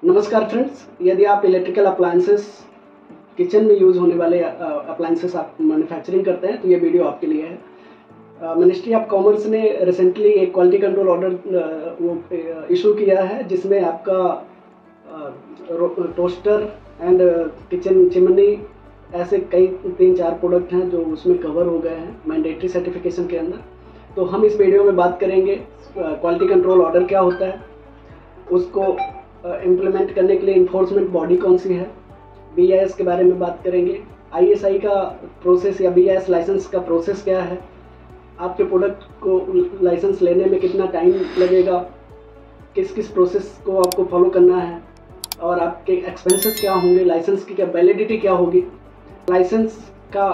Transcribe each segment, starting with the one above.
नमस्कार फ्रेंड्स, यदि आप इलेक्ट्रिकल अप्लायंसेस किचन में यूज़ होने वाले अप्लायंसेस आप मैन्युफैक्चरिंग करते हैं तो ये वीडियो आपके लिए है। मिनिस्ट्री ऑफ कॉमर्स ने रिसेंटली एक क्वालिटी कंट्रोल ऑर्डर इशू किया है जिसमें आपका टोस्टर एंड किचन चिमनी ऐसे कई 3-4 प्रोडक्ट हैं जो उसमें कवर हो गए हैं मैंडेटरी सर्टिफिकेशन के अंदर। तो हम इस वीडियो में बात करेंगे क्वालिटी कंट्रोल ऑर्डर क्या होता है, उसको इम्प्लीमेंट करने के लिए इन्फोर्समेंट बॉडी कौन सी है, BIS के बारे में बात करेंगे, ISI का प्रोसेस या BIS लाइसेंस का प्रोसेस क्या है, आपके प्रोडक्ट को लाइसेंस लेने में कितना टाइम लगेगा, किस किस प्रोसेस को आपको फॉलो करना है और आपके एक्सपेंसेस क्या होंगे, लाइसेंस की क्या वैलिडिटी क्या होगी, लाइसेंस का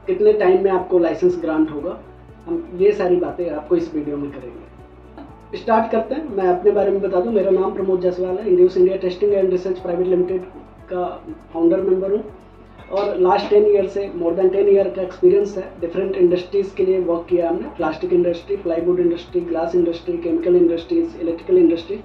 कितने टाइम में आपको लाइसेंस ग्रांट होगा। हम ये सारी बातें आपको इस वीडियो में करेंगे। स्टार्ट करते हैं। मैं अपने बारे में बता दूं, मेरा नाम प्रमोद जायसवाल है, induce India testing and research private limited का फाउंडर मेंबर हूं और लास्ट 10 ईयर से मोर देन 10 ईयर का एक्सपीरियंस है। डिफरेंट इंडस्ट्रीज़ के लिए वर्क किया हमने, plastic industry, plywood industry, glass industry, chemical industries, electrical industry,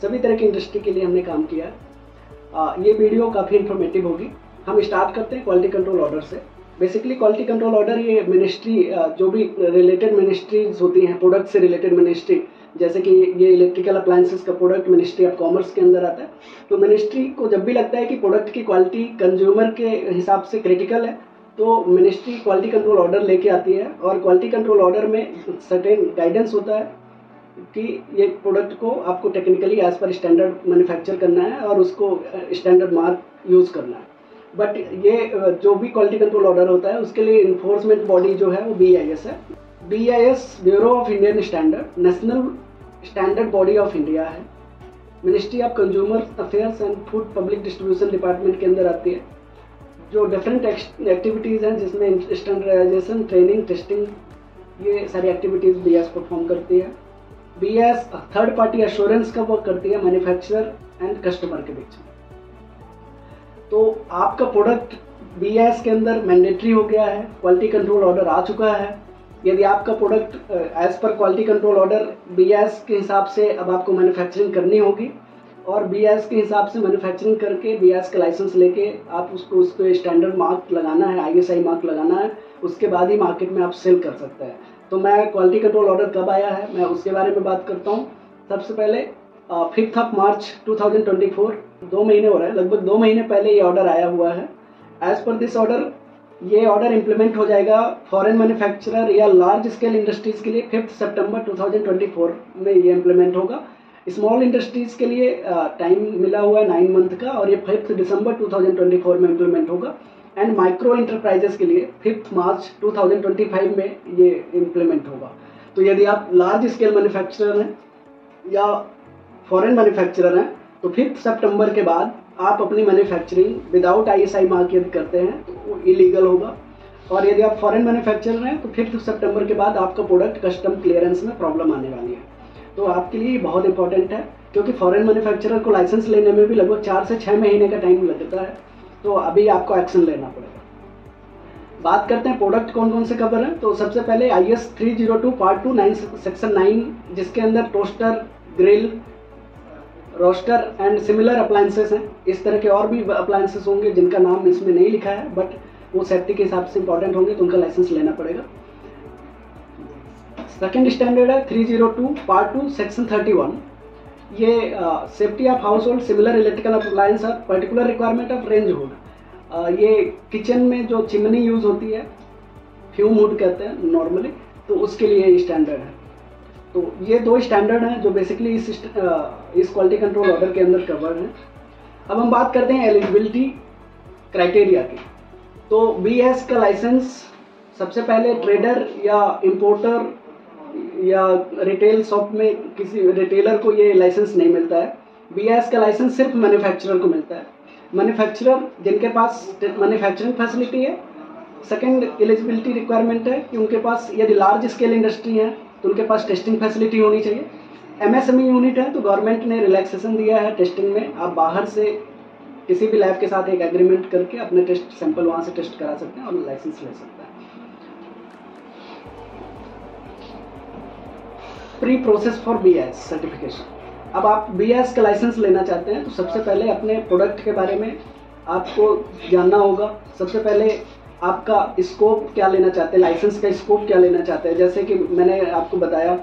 सभी तरह की इंडस्ट्री के लिए हमने काम किया है। ये वीडियो काफ़ी इन्फॉर्मेटिव होगी। हम स्टार्ट करते हैं क्वालिटी कंट्रोल ऑर्डर से। बेसिकली क्वालिटी कंट्रोल ऑर्डर ये मिनिस्ट्री जो भी रिलेटेड मिनिस्ट्रीज होती हैं, प्रोडक्ट से रिलेटेड मिनिस्ट्री, जैसे कि ये इलेक्ट्रिकल अप्लायंसेस का प्रोडक्ट मिनिस्ट्री ऑफ कॉमर्स के अंदर आता है। तो मिनिस्ट्री को जब भी लगता है कि प्रोडक्ट की क्वालिटी कंज्यूमर के हिसाब से क्रिटिकल है तो मिनिस्ट्री क्वालिटी कंट्रोल ऑर्डर लेके आती है और क्वालिटी कंट्रोल ऑर्डर में सर्टेन गाइडेंस होता है कि ये प्रोडक्ट को आपको technically as per standard manufacture करना है और उसको स्टैंडर्ड मार्क यूज़ करना है। बट ये जो भी क्वालिटी कंट्रोल ऑर्डर होता है उसके लिए इन्फोर्समेंट बॉडी जो है वो BIS है। BIS bureau of Indian standard national standard body of India है। Ministry of consumer affairs and food public distribution department के अंदर आती है। जो डिफरेंट एक्टिविटीज़ हैं जिसमें स्टैंडर्डाइजेशन, ट्रेनिंग, टेस्टिंग, ये सारी एक्टिविटीज़ BIS परफॉर्म करती है। BIS थर्ड पार्टी एश्योरेंस का वर्क करती है मैन्युफैक्चरर एंड कस्टमर के बीच में। तो आपका प्रोडक्ट BIS के अंदर मैंडेटरी हो गया है, क्वालिटी कंट्रोल ऑर्डर आ चुका है। यदि आपका product as per quality control order BIS के हिसाब से अब आपको मैन्युफैक्चरिंग करनी होगी और BIS के हिसाब से मैन्युफैक्चरिंग करके BIS का लाइसेंस लेके आप उसको स्टैंडर्ड मार्क लगाना है, ISI मार्क लगाना है, उसके बाद ही मार्केट में आप सेल कर सकते हैं। तो मैं क्वालिटी कंट्रोल ऑर्डर कब आया है मैं उसके बारे में बात करता हूँ। सबसे पहले 5 मार्च 2024, 2 महीने हो रहे हैं, लगभग 2 महीने पहले ये ऑर्डर आया हुआ है। एज पर दिस ऑर्डर ये ऑर्डर इम्प्लीमेंट हो जाएगा फॉरेन मैन्युफैक्चरर या लार्ज स्केल इंडस्ट्रीज़ के लिए 5 सितंबर 2024 में ये इम्प्लीमेंट होगा। स्मॉल इंडस्ट्रीज़ के लिए टाइम मिला हुआ है 9 मंथ का और ये 5 दिसंबर 2024 में इम्प्लीमेंट होगा। एंड माइक्रो इंटरप्राइजेस के लिए 5 मार्च 2025 में ये इम्प्लीमेंट होगा। तो यदि आप लार्ज स्केल मैन्युफैक्चरर हैं या फॉरेन मैन्युफैक्चरर हैं तो 5 सितंबर के बाद आप अपनी मैन्युफैक्चरिंग विदाउट ISI मार्क यदि करते हैं तो वो इलीगल होगा। और यदि आप फॉरेन मैन्युफैक्चरर हैं तो 5 सितंबर के बाद आपका प्रोडक्ट कस्टम क्लियरेंस में प्रॉब्लम आने वाली है। तो आपके लिए बहुत इंपॉर्टेंट है क्योंकि फॉरेन मैन्युफैक्चरर को लाइसेंस लेने में भी लगभग 4 से 6 महीने का टाइम लगता है। तो अभी आपको एक्शन लेना पड़ेगा। बात करते हैं प्रोडक्ट कौन कौन से कवर हैं। तो सबसे पहले IS 302 पार्ट 2 9 सेक्शन 9 जिसके अंदर toaster, grill, roaster and similar appliances हैं। इस तरह के और भी अप्लायंसेस होंगे जिनका नाम इसमें नहीं लिखा है बट वो सेफ्टी के हिसाब से इंपॉर्टेंट होंगे तो उनका लाइसेंस लेना पड़ेगा। सेकंड स्टैंडर्ड है 302 पार्ट 2 सेक्शन 31। ये safety of household similar electrical appliance और particular requirement of range hood. ये किचन में जो चिमनी यूज़ होती है, फ्यूम हुड कहते हैं नॉर्मली, तो उसके लिए ये स्टैंडर्ड है। तो ये 2 स्टैंडर्ड हैं जो बेसिकली इस क्वालिटी कंट्रोल ऑर्डर के अंदर कवर्ड हैं। अब हम बात करते हैं एलिजिबिलिटी क्राइटेरिया की। तो BIS का लाइसेंस सबसे पहले ट्रेडर या इंपोर्टर या रिटेल शॉप में किसी रिटेलर को ये लाइसेंस नहीं मिलता है। BIS का लाइसेंस सिर्फ मैन्युफैक्चरर को मिलता है। मैन्युफैक्चरर जिनके पास मैन्युफैक्चरिंग फैसिलिटी है। सेकेंड एलिजिबिलिटी रिक्वायरमेंट है कि उनके पास यदि लार्ज स्केल इंडस्ट्री है तो उनके पास टेस्टिंग फैसिलिटी होनी चाहिए। MSME यूनिट है तो गवर्नमेंट ने रिलैक्सेशन दिया है टेस्टिंग में। आप बाहर से किसी भी लैब के साथ एक एग्रीमेंट करके अपने टेस्ट सैंपल वहाँ से टेस्ट करा सकते हैं और लाइसेंस ले सकते हैं। Pre process for BIS certification. अब आप BIS का लाइसेंस लेना चाहते हैं तो सबसे पहले अपने प्रोडक्ट के बारे में आपको जानना होगा। सबसे पहले आपका स्कोप क्या लेना चाहते हैं, लाइसेंस का स्कोप क्या लेना चाहते हैं। जैसे कि मैंने आपको बताया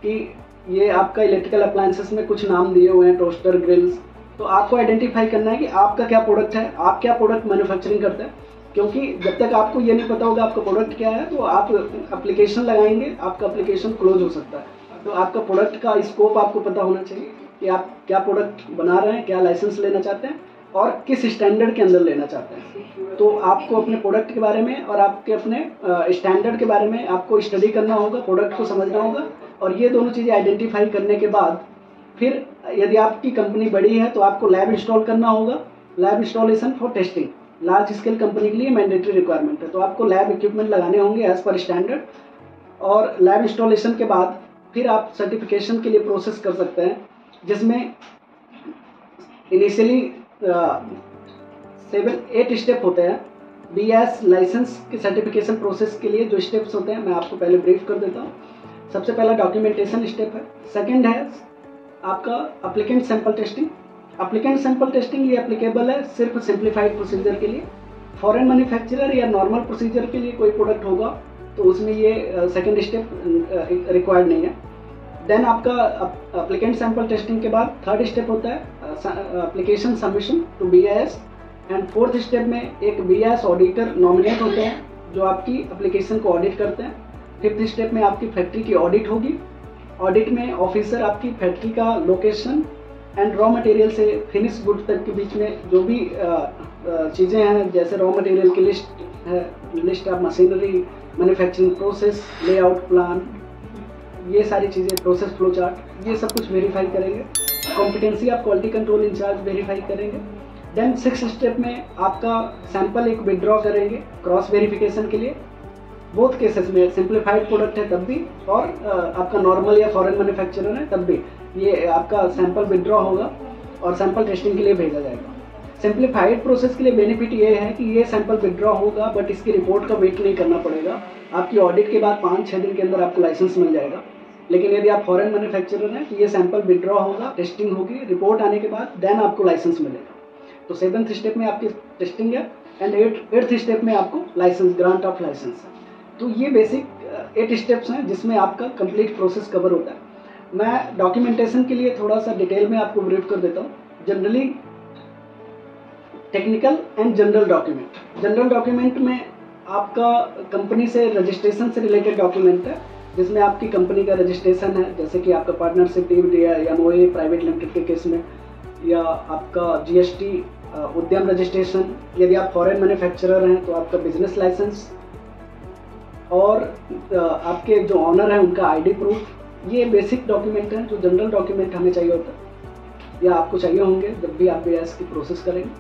कि ये आपका इलेक्ट्रिकल अप्लायंसेस में कुछ नाम दिए हुए हैं, टोस्टर, ग्रिल्स। तो आपको आइडेंटिफाई करना है कि आपका क्या प्रोडक्ट है, आप क्या प्रोडक्ट मैन्युफैक्चरिंग करते हैं। क्योंकि जब तक आपको ये नहीं पता होगा आपका प्रोडक्ट क्या है, तो आप एप्लीकेशन लगाएंगे, आपका एप्लीकेशन क्लोज हो सकता है। तो आपका प्रोडक्ट का स्कोप आपको पता होना चाहिए कि आप क्या प्रोडक्ट बना रहे हैं, क्या लाइसेंस लेना चाहते हैं और किस स्टैंडर्ड के अंदर लेना चाहते हैं। तो आपको अपने प्रोडक्ट के बारे में और आपके अपने स्टैंडर्ड के बारे में आपको स्टडी करना होगा, प्रोडक्ट को समझना होगा। और ये दोनों चीज़ें आइडेंटिफाई करने के बाद फिर यदि आपकी कंपनी बड़ी है तो आपको लैब इंस्टॉल करना होगा। Lab installation for testing large scale company के लिए मैंडेटरी रिक्वायरमेंट है। तो आपको लैब इक्विपमेंट लगाने होंगे एज पर स्टैंडर्ड। और लैब इंस्टॉलेशन के बाद फिर आप सर्टिफिकेशन के लिए प्रोसेस कर सकते हैं, जिसमें इनिशियली 7-8 स्टेप होते हैं। BIS लाइसेंस के सर्टिफिकेशन प्रोसेस के लिए जो स्टेप्स होते हैं मैं आपको पहले ब्रीफ कर देता हूँ। सबसे पहला डॉक्यूमेंटेशन स्टेप है। सेकंड है आपका applicant sample testing. Applicant sample testing ये एप्लीकेबल है सिर्फ सिंप्लीफाइड प्रोसीजर के लिए। फॉरेन मैन्युफैक्चरर या नॉर्मल प्रोसीजर के लिए कोई प्रोडक्ट होगा तो उसमें ये सेकंड स्टेप रिक्वायर्ड नहीं है। देन आपका एप्लीकेंट सैंपल टेस्टिंग के बाद थर्ड स्टेप होता है application submission to BIS। And fourth step में एक BIS ऑडिटर नॉमिनेट होते हैं जो आपकी एप्लीकेशन को ऑडिट करते हैं। फिफ्थ स्टेप में आपकी फैक्ट्री की ऑडिट होगी। ऑडिट में ऑफिसर आपकी फैक्ट्री का लोकेशन एंड रॉ मटेरियल से फिनिश गुड तक के बीच में जो भी चीज़ें हैं, जैसे रॉ मटेरियल की लिस्ट है, list of machinery, manufacturing process, layout plan, ये सारी चीज़ें, प्रोसेस फ्लो चार्ट, ये सब कुछ वेरीफाई करेंगे। Competency of quality control in charge verify करेंगे। देन 6th स्टेप में आपका सैंपल एक विड्रॉ करेंगे क्रॉस वेरिफिकेशन के लिए। बोथ केसेस में सिंप्लीफाइड प्रोडक्ट है तब भी और आपका नॉर्मल या फॉरेन मैन्युफैक्चरर है तब भी ये आपका सैंपल विड्रॉ होगा और सैंपल टेस्टिंग के लिए भेजा जाएगा। सिंप्लीफाइड प्रोसेस के लिए बेनिफिट ये है कि ये सैंपल विड्रॉ होगा बट इसकी रिपोर्ट का वेट नहीं करना पड़ेगा। आपकी ऑडिट के बाद 5-6 दिन के अंदर आपको लाइसेंस मिल जाएगा। लेकिन यदि आप फॉरेन मैन्युफैक्चरर हैं तो ये सैंपल विड्रॉ होगा, टेस्टिंग होगी, रिपोर्ट आने के बाद देन आपको लाइसेंस मिलेगा। तो 7th स्टेप में आपकी टेस्टिंग है एंड 8th स्टेप में आपको लाइसेंस, ग्रांट ऑफ लाइसेंस है। तो ये बेसिक 8 स्टेप्स हैं जिसमें आपका कंप्लीट प्रोसेस कवर होता है। मैं डॉक्यूमेंटेशन के लिए थोड़ा सा डिटेल में आपको ब्रीफ कर देता हूँ। Generally technical and general document. General document में आपका कंपनी से रजिस्ट्रेशन से रिलेटेड डॉक्यूमेंट है, जिसमें आपकी कंपनी का रजिस्ट्रेशन है, जैसे कि आपका पार्टनरशिप डीड या MOA प्राइवेट लिमिटेड के केस में, या आपका GST उद्यम रजिस्ट्रेशन। यदि आप फॉरेन मैन्युफैक्चरर हैं तो आपका बिजनेस लाइसेंस और आपके जो ऑनर हैं उनका ID प्रूफ। ये बेसिक डॉक्यूमेंट हैं जो जनरल डॉक्यूमेंट हमें चाहिए होता है या आपको चाहिए होंगे जब भी आप BIS की प्रोसेस करेंगे।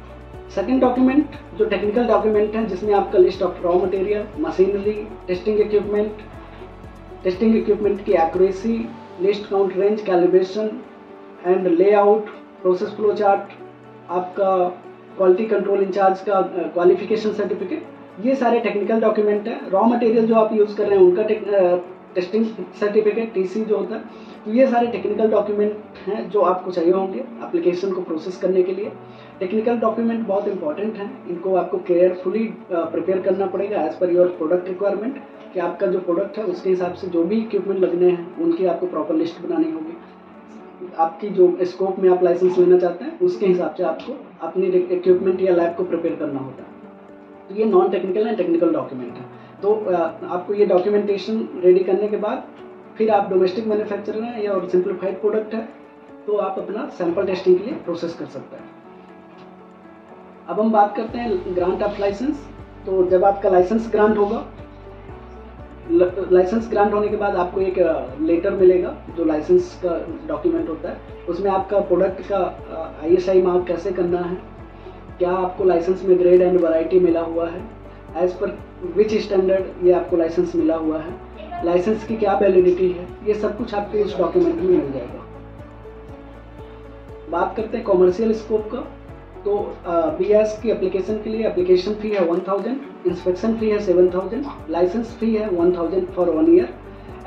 सेकंड डॉक्यूमेंट जो टेक्निकल डॉक्यूमेंट है, जिसमें आपका list of raw material, machinery, testing equipment की accuracy, list count, range, calibration and layout, process flow chart, आपका क्वालिटी कंट्रोल इंचार्ज का क्वालिफिकेशन सर्टिफिकेट, ये सारे टेक्निकल डॉक्यूमेंट हैं। रॉ मटेरियल जो आप यूज़ कर रहे हैं उनका टेस्टिंग सर्टिफिकेट TC जो होता है, तो ये सारे टेक्निकल डॉक्यूमेंट हैं जो आपको चाहिए होंगे एप्लीकेशन को प्रोसेस करने के लिए। टेक्निकल डॉक्यूमेंट बहुत इंपॉर्टेंट हैं, इनको आपको केयरफुली प्रिपेयर करना पड़ेगा as per your product requirement, कि आपका जो प्रोडक्ट है उसके हिसाब से जो भी इक्विपमेंट लगने हैं उनकी आपको प्रॉपर लिस्ट बनानी होगी। आपकी जो स्कोप में आप लाइसेंस लेना चाहते हैं उसके हिसाब से आपको अपनी इक्विपमेंट या लैब को प्रिपेयर करना होता है। तो ये non technical and technical document है। तो आपको ये डॉक्यूमेंटेशन रेडी करने के बाद फिर आप डोमेस्टिक मैन्युफैक्चरर हैं या और सिंप्लीफाइड प्रोडक्ट है तो आप अपना सैंपल टेस्टिंग के लिए प्रोसेस कर सकते हैं। अब हम बात करते हैं ग्रांट ऑफ लाइसेंस। तो जब आपका लाइसेंस ग्रांट होगा, लाइसेंस ग्रांट होने के बाद आपको एक लेटर मिलेगा जो लाइसेंस का डॉक्यूमेंट होता है। उसमें आपका प्रोडक्ट का ISI मार्क कैसे करना है, क्या आपको लाइसेंस में ग्रेड एंड वैरायटी मिला हुआ है, एज पर विच स्टैंडर्ड ये आपको लाइसेंस मिला हुआ है, लाइसेंस की क्या वैलिडिटी है, ये सब कुछ आपके इस डॉक्यूमेंट में मिल जाएगा। बात करते हैं कॉमर्शियल स्कोप का। तो BIS की एप्लीकेशन के लिए एप्लीकेशन फ़ी है 1000, इंस्पेक्शन फ़ी है 7000, लाइसेंस फ़ी है 1000 for 1 year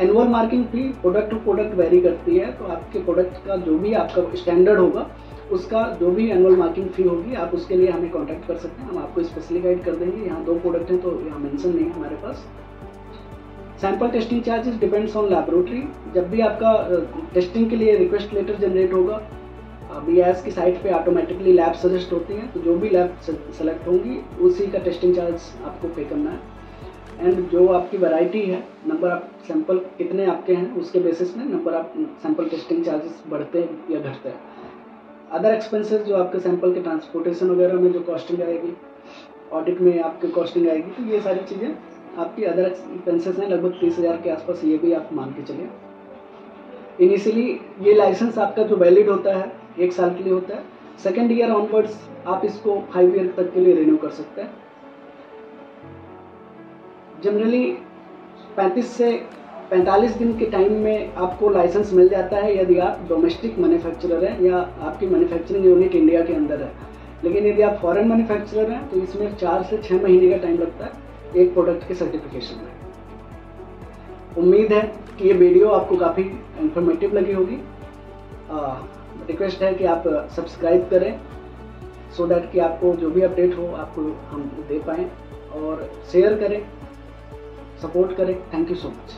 annual marking fee product to product vary करती है, तो आपके प्रोडक्ट का जो भी आपका स्टैंडर्ड होगा उसका जो भी एनुअल मार्किंग फ़ी होगी आप उसके लिए हमें कांटेक्ट कर सकते हैं, हम आपको स्पेशली गाइड कर देंगे। यहाँ 2 प्रोडक्ट हैं तो यहाँ मेंशन नहीं है हमारे पास। Sample testing charges depends on laboratory. जब भी आपका टेस्टिंग के लिए रिक्वेस्ट लेटर जनरेट होगा, BIS की साइट पे ऑटोमेटिकली लैब सजेस्ट होती हैं, तो जो भी लैब सेलेक्ट होंगी उसी का टेस्टिंग चार्ज आपको पे करना है। एंड जो आपकी वैरायटी है, नंबर ऑफ सैंपल कितने आपके हैं उसके बेसिस में number of sample testing charges बढ़ते हैं या घटते हैं। अदर एक्सपेंसेस जो आपके सैंपल के ट्रांसपोर्टेशन वगैरह में जो कॉस्टिंग आएगी, ऑडिट में आपकी कॉस्टिंग आएगी, तो ये सारी चीज़ें आपकी अदर एक्सपेंसेस हैं, लगभग 30,000 के आसपास ये भी आप मान के चलिए। इनिशियली ये लाइसेंस आपका जो वैलिड होता है 1 साल के लिए होता है, सेकेंड ईयर ऑनवर्ड्स आप इसको 5 ईयर तक के लिए रिन्यू कर सकते हैं। जनरली 35 से 45 दिन के टाइम में आपको लाइसेंस मिल जाता है यदि आप डोमेस्टिक मैन्युफैक्चरर हैं या आपकी मैन्युफैक्चरिंग यूनिट इंडिया के अंदर है। लेकिन यदि आप फॉरेन मैन्युफैक्चरर हैं तो इसमें 4 से 6 महीने का टाइम लगता है एक प्रोडक्ट के सर्टिफिकेशन में। उम्मीद है कि ये वीडियो आपको काफ़ी इंफॉर्मेटिव लगी होगी। रिक्वेस्ट है कि आप सब्सक्राइब करें सो दैट कि आपको जो भी अपडेट हो आपको हम दे पाएँ, और शेयर करें, सपोर्ट करें। Thank you so much.